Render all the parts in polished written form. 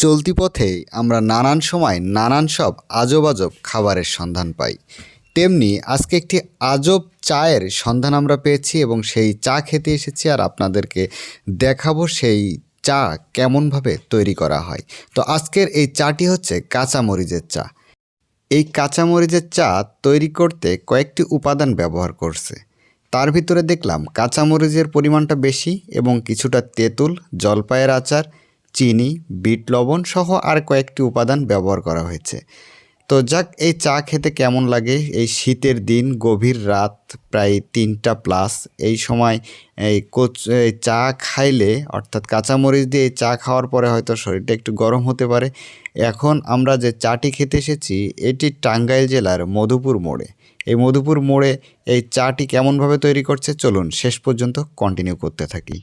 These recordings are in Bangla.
চলতি পথে আমরা নানান সময় নানান সব আজব আজব খাবারের সন্ধান পাই। তেমনি আজকে একটি আজব চায়ের সন্ধান আমরা পেয়েছি এবং সেই চা খেতে এসেছি আর আপনাদেরকে দেখাবো সেই চা কেমনভাবে তৈরি করা হয়। তো আজকের এই চাটি হচ্ছে কাঁচামরিচের চা। এই কাঁচামরিচের চা তৈরি করতে কয়েকটি উপাদান ব্যবহার করছে। তার ভিতরে দেখলাম কাঁচামরিচের পরিমাণটা বেশি এবং কিছুটা তেঁতুল, জলপাইয়ের আচার, চিনি, বিট লবণ সহ আর কয়েকটি উপাদান ব্যবহার করা হয়েছে। তো যাক, এই চা খেতে কেমন লাগে এই শীতের দিন, গভীর রাত, প্রায় 3টা প্লাস এই সময় এই চা খাইলে অর্থাৎ কাঁচামরিচ দিয়ে এই চা খাওয়ার পরে হয়তো শরীরটা একটু গরম হতে পারে। এখন আমরা যে চাটি খেতে এসেছি এটি টাঙ্গাইল জেলার মধুপুর মোড়ে। এই মধুপুর মোড়ে এই চাটি কেমনভাবে তৈরি করছে চলুন শেষ পর্যন্ত কন্টিনিউ করতে থাকি।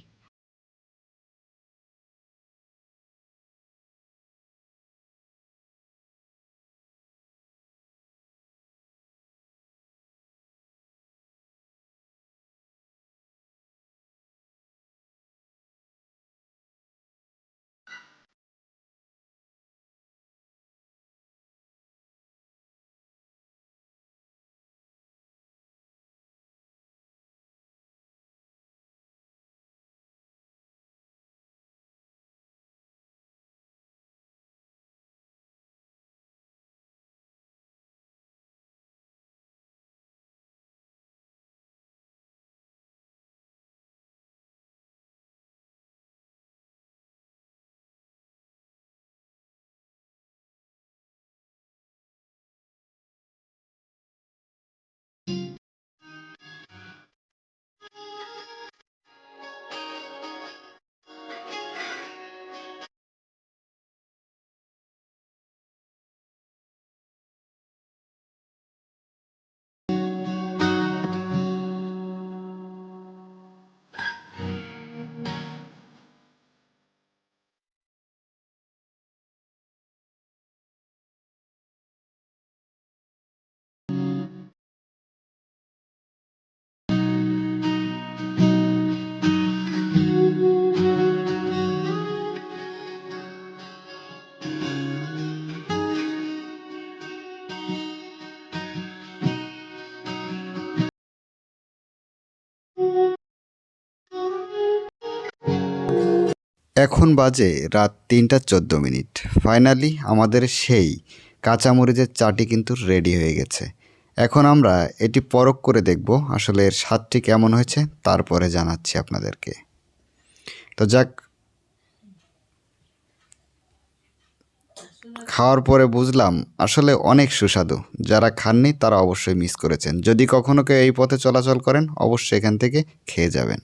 এখন বাজে রাত 3টা 14 মিনিট। ফাইনালি আমাদের সেই কাঁচামরিচের চাটি কিন্তু রেডি হয়ে গেছে। এখন আমরা এটি পরখ করে দেখব আসলে এর স্বাদটি কেমন হয়েছে, তারপরে জানাচ্ছি আপনাদেরকে। তো যাক, খাওয়ার পরে বুঝলাম আসলে অনেক সুস্বাদু। যারা খাননি তারা অবশ্যই মিস করেছেন। যদি কখনো কেউ এই পথে চলাচল করেন অবশ্যই এখান থেকে খেয়ে যাবেন।